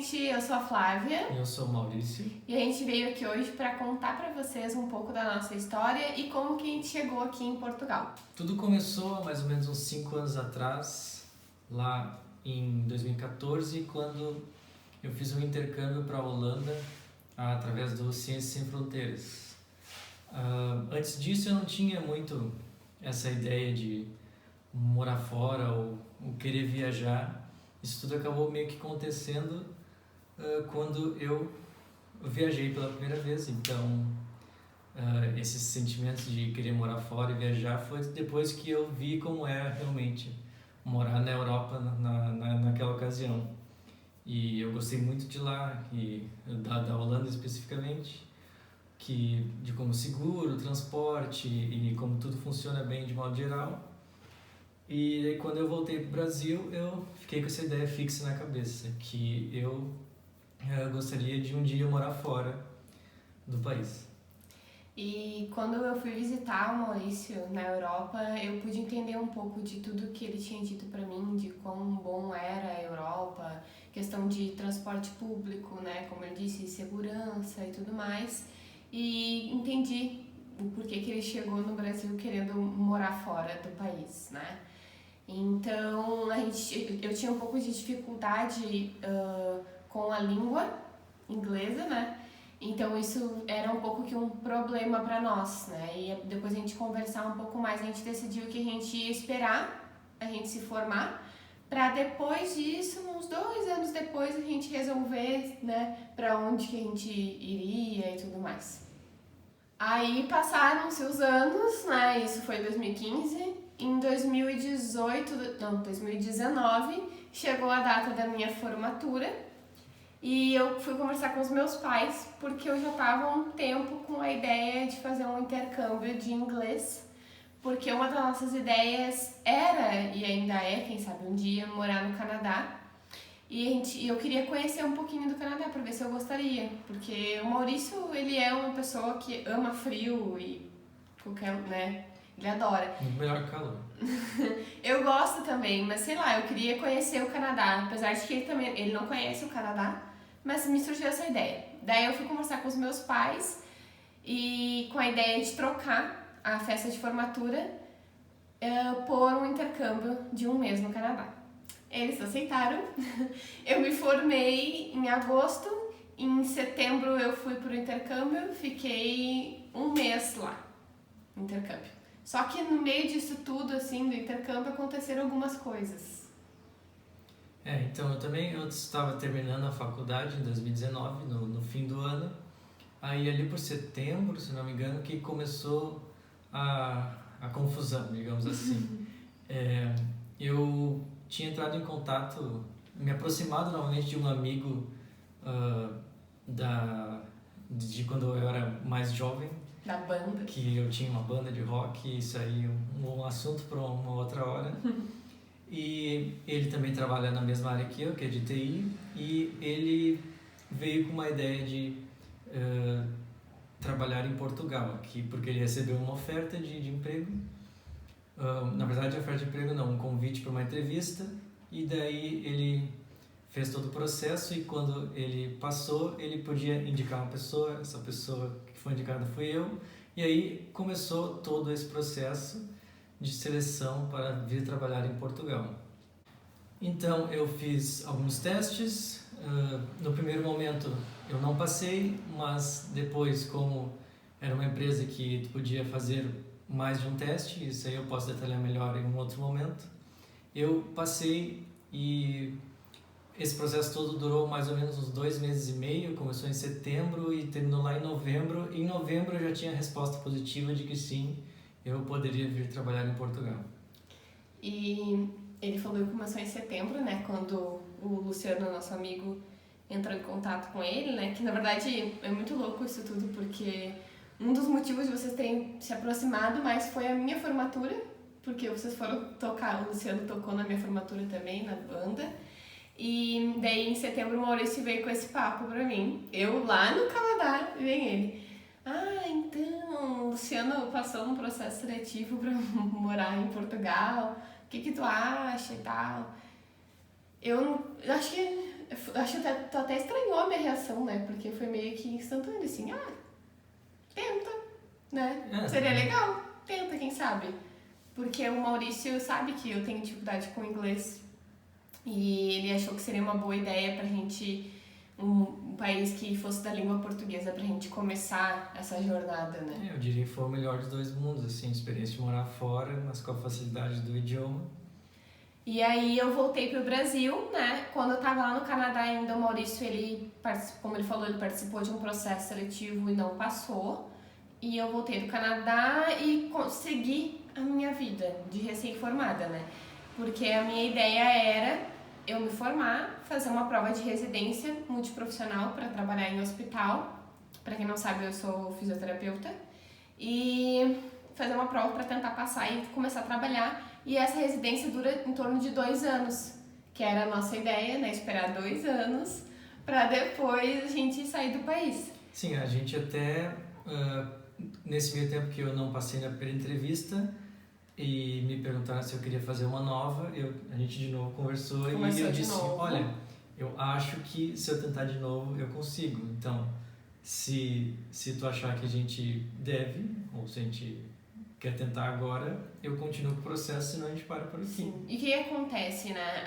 gente, eu sou a Flávia. Eu sou o Maurício. E a gente veio aqui hoje para contar para vocês um pouco da nossa história e como que a gente chegou aqui em Portugal. Tudo começou há mais ou menos uns 5 anos atrás, lá em 2014, quando eu fiz um intercâmbio para a Holanda através do Ciências Sem Fronteiras. Antes disso eu não tinha muito essa ideia de morar fora ou querer viajar. Isso tudo acabou meio que acontecendo quando eu viajei pela primeira vez. Então, esses sentimentos de querer morar fora e viajar foi depois que eu vi como era realmente morar na Europa naquela ocasião. E eu gostei muito de lá, e da Holanda especificamente, de como seguro, transporte e como tudo funciona bem de modo geral. E aí, quando eu voltei para o Brasil, eu fiquei com essa ideia fixa na cabeça, que eu gostaria de um dia morar fora do país. E quando eu fui visitar o Maurício na Europa, eu pude entender um pouco de tudo que ele tinha dito para mim, de quão bom era a Europa, questão de transporte público, né, como ele disse, segurança e tudo mais. E entendi o porquê que ele chegou no Brasil querendo morar fora do país, né? Então, eu tinha um pouco de dificuldade com a língua inglesa, né? Então, isso era um pouco que um problema para nós, né? E depois a gente conversar um pouco mais, a gente decidiu que a gente ia esperar a gente se formar, para depois disso, uns 2 anos depois, a gente resolver, né, para onde que a gente iria e tudo mais. Aí passaram-se os anos, né? Isso foi em 2015. Em 2019, chegou a data da minha formatura e eu fui conversar com os meus pais porque eu já estava há um tempo com a ideia de fazer um intercâmbio de inglês, porque uma das nossas ideias era, e ainda é, quem sabe um dia, morar no Canadá. E eu queria conhecer um pouquinho do Canadá para ver se eu gostaria, porque o Maurício, ele é uma pessoa que ama frio e qualquer, né? Ele adora. Muito melhor que calor. Eu gosto também, mas sei lá, eu queria conhecer o Canadá, apesar de que ele não conhece o Canadá, mas me surgiu essa ideia. Daí eu fui conversar com os meus pais e com a ideia de trocar a festa de formatura por um intercâmbio de 1 mês no Canadá. Eles aceitaram. Eu me formei em agosto, em setembro eu fui pro intercâmbio, fiquei 1 mês lá, no intercâmbio. Só que no meio disso tudo, assim, do intercâmbio, aconteceram algumas coisas. Então eu estava terminando a faculdade em 2019, no fim do ano. Aí ali por setembro, se não me engano, que começou a confusão, digamos assim. Eu tinha entrado em contato, me aproximado novamente de um amigo de quando eu era mais jovem. Da banda. Que eu tinha uma banda de rock, isso aí um assunto para uma outra hora. E ele também trabalha na mesma área que eu, que é de TI, e ele veio com uma ideia de trabalhar em Portugal, aqui, porque ele recebeu uma oferta de emprego. Na verdade, a oferta de emprego não, um convite para uma entrevista, e daí ele fez todo o processo, e quando ele passou, ele podia indicar uma pessoa, essa pessoa que foi indicada fui eu, e aí começou todo esse processo de seleção para vir trabalhar em Portugal. Então eu fiz alguns testes, no primeiro momento eu não passei, mas depois, como era uma empresa que tu podia fazer mais de um teste, isso aí eu posso detalhar melhor em um outro momento, eu passei. E esse processo todo durou mais ou menos uns 2 meses e meio, começou em setembro e terminou lá em novembro. Em novembro eu já tinha a resposta positiva de que sim, eu poderia vir trabalhar em Portugal. E ele falou que começou em setembro, né, quando o Luciano, nosso amigo, entrou em contato com ele, né, que na verdade é muito louco isso tudo, porque um dos motivos de vocês terem se aproximado mais foi a minha formatura, porque vocês foram tocar, o Luciano tocou na minha formatura também, na banda. E daí em setembro o Maurício veio com esse papo pra mim. Eu lá no Canadá, vem ele. Então, o Luciano passou num processo seletivo pra morar em Portugal. O que tu acha e tal? eu acho que tu até estranhou a minha reação, né? Porque foi meio que instantâneo, assim, tenta, né? Seria legal, tenta, quem sabe? Porque o Maurício sabe que eu tenho dificuldade com o inglês e ele achou que seria uma boa ideia pra gente, um país que fosse da língua portuguesa, pra gente começar essa jornada, né? Eu diria que foi o melhor dos dois mundos, assim, a experiência de morar fora, mas com a facilidade do idioma. E aí eu voltei pro Brasil, né? Quando eu tava lá no Canadá ainda, o Maurício, como ele falou, ele participou de um processo seletivo e não passou. E eu voltei do Canadá e segui a minha vida de recém-formada, né? Porque a minha ideia era eu me formar, fazer uma prova de residência multiprofissional para trabalhar em hospital. Para quem não sabe, eu sou fisioterapeuta. E fazer uma prova para tentar passar e começar a trabalhar. E essa residência dura em torno de 2 anos, que era a nossa ideia, né? Esperar 2 anos para depois a gente sair do país. Sim, a gente até, nesse meio tempo que eu não passei na primeira entrevista e me perguntaram se eu queria fazer uma nova, a gente de novo conversou e eu disse, olha, eu acho que se eu tentar de novo eu consigo. Então, se tu achar que a gente deve, ou se a gente quer tentar agora, eu continuo com o processo, senão a gente para por aqui. Sim. E o que acontece, né?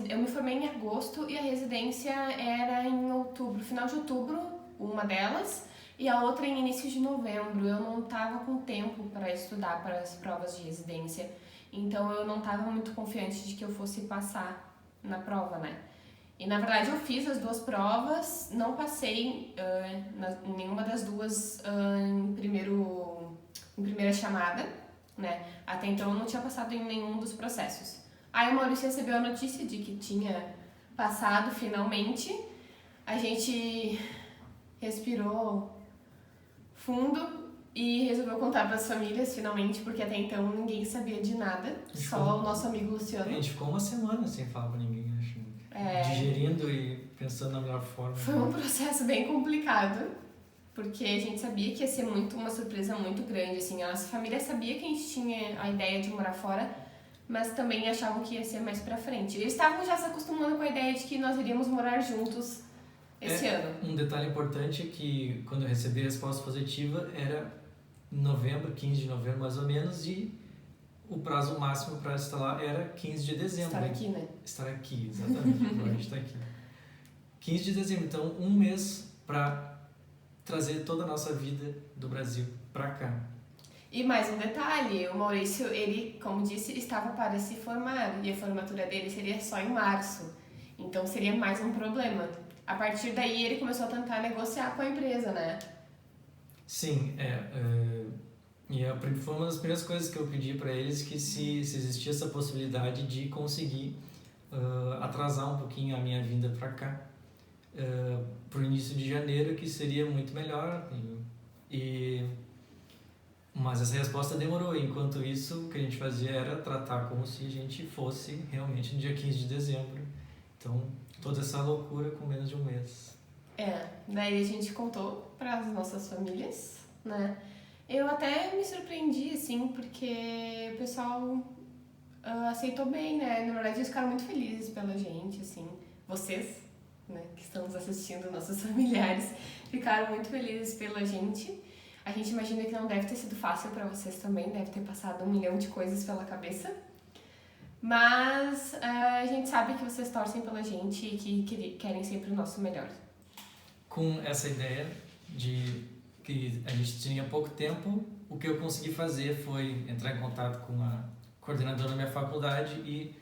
Eu me formei em agosto e a residência era em outubro, final de outubro, uma delas, e a outra em início de novembro. Eu não estava com tempo para estudar para as provas de residência, então eu não estava muito confiante de que eu fosse passar na prova, né? E na verdade eu fiz as 2 provas, não passei em nenhuma das duas em primeira chamada, né? Até então eu não tinha passado em nenhum dos processos. Aí o Maurício recebeu a notícia de que tinha passado finalmente. A gente respirou fundo e resolveu contar para as famílias finalmente, porque até então ninguém sabia de nada, só o nosso amigo Luciano. A gente ficou uma semana sem falar com ninguém, acho. Digerindo e pensando na melhor forma. Foi um processo bem complicado, porque a gente sabia que ia ser uma surpresa muito grande, assim. A nossa família sabia que a gente tinha a ideia de morar fora, mas também achavam que ia ser mais pra frente. Eles estavam já se acostumando com a ideia de que nós iríamos morar juntos esse ano. Um detalhe importante é que quando eu recebi a resposta positiva era em novembro, 15 de novembro mais ou menos, e o prazo máximo para estar lá era 15 de dezembro. Estar aqui, né? Estar aqui, exatamente. Agora a gente está aqui. 15 de dezembro, então 1 mês para trazer toda a nossa vida do Brasil para cá. E mais um detalhe, o Maurício, ele, como disse, estava para se formar e a formatura dele seria só em março. Então seria mais um problema. A partir daí ele começou a tentar negociar com a empresa, né? Sim, e foi uma das primeiras coisas que eu pedi para eles, que se existia essa possibilidade de conseguir atrasar um pouquinho a minha vinda para cá, para o início de janeiro, que seria muito melhor. Mas essa resposta demorou. Enquanto isso, o que a gente fazia era tratar como se a gente fosse realmente no dia 15 de dezembro. Então, toda essa loucura com menos de 1 mês. Daí a gente contou para as nossas famílias, né? Eu até me surpreendi, assim, porque o pessoal aceitou bem, né? Na verdade, eles ficaram muito felizes pela gente, assim. Vocês, né, que estão nos assistindo, nossos familiares, ficaram muito felizes pela gente. A gente imagina que não deve ter sido fácil para vocês também, deve ter passado 1 milhão de coisas pela cabeça. Mas a gente sabe que vocês torcem pela gente e que querem sempre o nosso melhor. Com essa ideia de que a gente tinha pouco tempo, o que eu consegui fazer foi entrar em contato com a coordenadora da minha faculdade e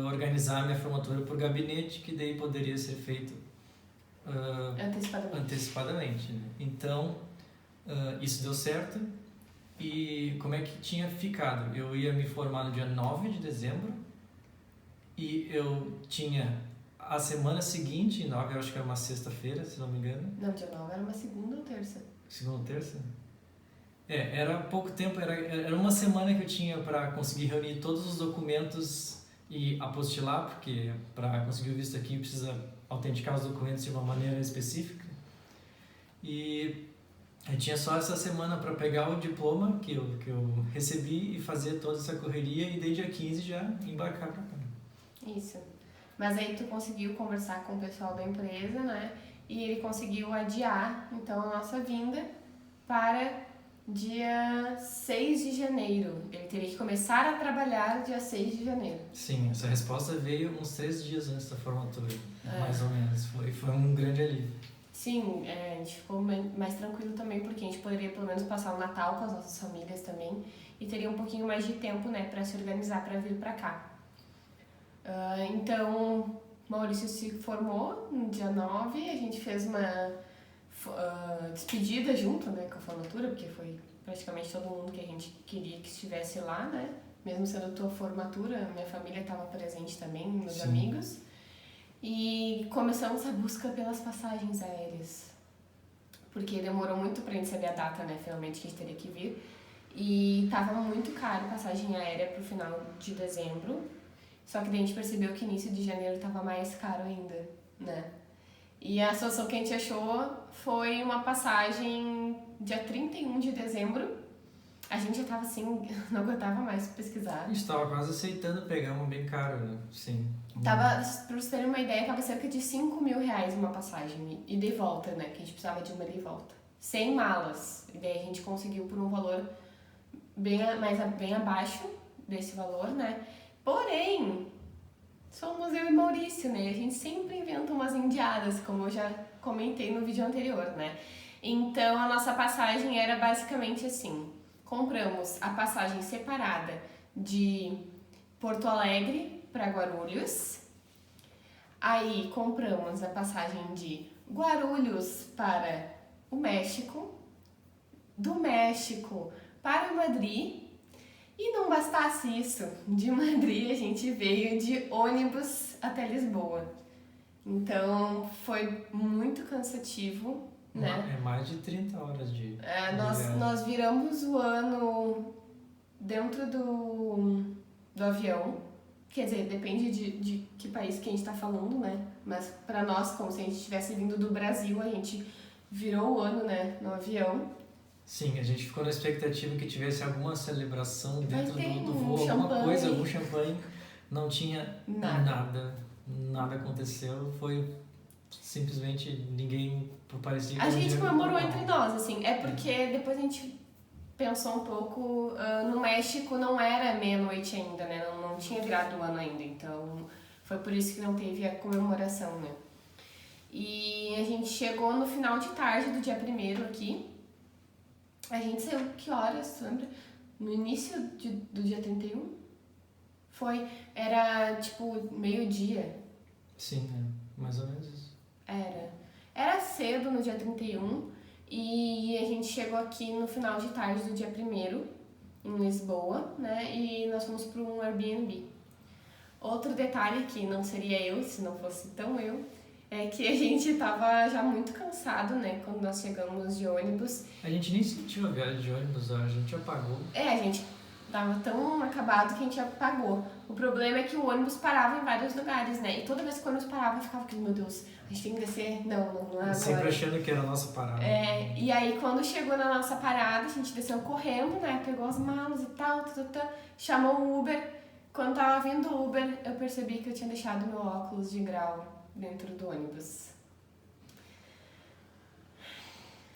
organizar a minha formatura por gabinete, que daí poderia ser feito antecipadamente, né? Então, isso deu certo. E como é que tinha ficado? Eu ia me formar no dia 9 de dezembro e eu tinha a semana seguinte, 9 eu acho que era uma sexta-feira, se não me engano. Não, dia 9 era uma segunda ou terça? Segunda ou terça? Era pouco tempo, era uma semana que eu tinha para conseguir reunir todos os documentos e apostilar, porque para conseguir o visto aqui precisa autenticar os documentos de uma maneira específica. E eu tinha só essa semana para pegar o diploma que eu recebi e fazer toda essa correria, e desde dia 15 já embarcar para cá. Isso. Mas aí tu conseguiu conversar com o pessoal da empresa, né? E ele conseguiu adiar, então, a nossa vinda para dia 6 de janeiro. Ele teria que começar a trabalhar dia 6 de janeiro. Sim, essa resposta veio uns 3 dias antes da formatura, mais ou menos. Foi um grande alívio. Sim, a gente ficou mais tranquilo também, porque a gente poderia pelo menos passar o Natal com as nossas famílias também e teria um pouquinho mais de tempo, né, para se organizar para vir para cá. Então, Maurício se formou no dia 9, a gente fez uma despedida junto, né, com a formatura, porque foi praticamente todo mundo que a gente queria que estivesse lá, né, mesmo sendo tua formatura, minha família estava presente também, meus amigos. E começamos a busca pelas passagens aéreas, porque demorou muito pra gente saber a data, né, finalmente, que a gente teria que vir. E tava muito caro passagem aérea pro final de dezembro, só que daí a gente percebeu que início de janeiro tava mais caro ainda, né. E a solução que a gente achou foi uma passagem dia 31 de dezembro. A gente já tava assim, não aguentava mais pesquisar. A gente tava quase aceitando pegar uma bem cara, né? Sim. Tava, pra vocês terem uma ideia, tava cerca de 5 mil reais uma passagem, ida e volta, né? Que a gente precisava de uma ida e volta. Sem malas. E daí a gente conseguiu por um valor bem abaixo desse valor, né? Porém, somos eu e Maurício, né? A gente sempre inventa umas indiadas, como eu já comentei no vídeo anterior, né? Então, a nossa passagem era basicamente assim. Compramos a passagem separada de Porto Alegre para Guarulhos. Aí compramos a passagem de Guarulhos para o México, do México para Madrid. E não bastasse isso, de Madrid a gente veio de ônibus até Lisboa. Então foi muito cansativo, né? É mais de 30 horas de Nós viramos o ano dentro do avião. Quer dizer, depende de que país que a gente está falando, né? Mas para nós, como se a gente estivesse vindo do Brasil, a gente virou o ano, né, no avião. Sim, a gente ficou na expectativa que tivesse alguma celebração dentro do voo, champanhe. alguma coisa, algum champanhe. Não tinha nada aconteceu. Foi simplesmente ninguém parecia que a gente comemorou entre nós, assim. É porque depois a gente pensou um pouco, no México não era meia-noite ainda, né? Não tinha virado o ano ainda, então foi por isso que não teve a comemoração, né? E a gente chegou no final de tarde do dia 1º aqui. A gente saiu que horas, lembra? No início do dia 31? Era tipo meio-dia. Sim, mais ou menos isso. Era cedo no dia 31 e a gente chegou aqui no final de tarde do dia 1º, em Lisboa, né? E nós fomos para um Airbnb. Outro detalhe que não seria eu, se não fosse tão eu, é que a gente tava já muito cansado, né? Quando nós chegamos de ônibus. A gente nem sentiu a viagem de ônibus, a gente apagou. A gente tava tão acabado que a gente apagou. O problema é que o ônibus parava em vários lugares, né? E toda vez que o ônibus parava, eu ficava aqui, meu Deus, a gente tem que descer? Não é agora. Sempre achando que era a nossa parada. E aí quando chegou na nossa parada, a gente desceu correndo, né? Pegou as malas e tal, chamou o Uber. Quando tava vindo o Uber, eu percebi que eu tinha deixado meu óculos de grau dentro do ônibus.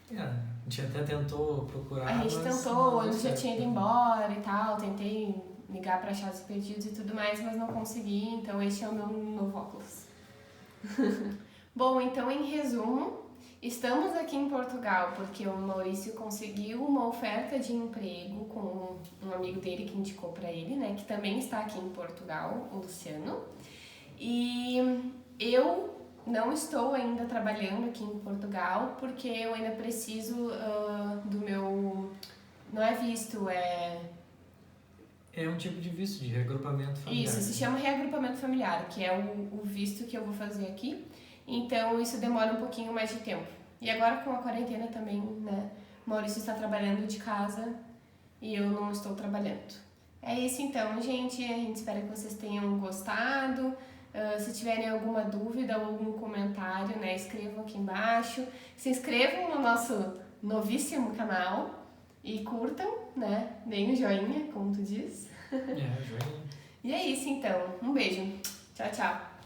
A gente até tentou procurar. A gente tentou, o ônibus já tinha ido embora e tal, tentei ligar para achados perdidos e tudo mais, mas não consegui, então este é o meu novo óculos. Bom, então em resumo, estamos aqui em Portugal porque o Maurício conseguiu uma oferta de emprego com um amigo dele que indicou para ele, né, que também está aqui em Portugal, o Luciano. E eu não estou ainda trabalhando aqui em Portugal porque eu ainda preciso do meu... Não é visto, é um tipo de visto, de reagrupamento familiar. Isso, se chama reagrupamento familiar, que é o visto que eu vou fazer aqui. Então, isso demora um pouquinho mais de tempo. E agora, com a quarentena também, né? Maurício está trabalhando de casa e eu não estou trabalhando. É isso então, gente. A gente espera que vocês tenham gostado. Se tiverem alguma dúvida ou algum comentário, né? Escrevam aqui embaixo. Se inscrevam no nosso novíssimo canal e curtam, né? Deem um joinha, como tu diz. Joinha. E é isso então. Um beijo. Tchau, tchau.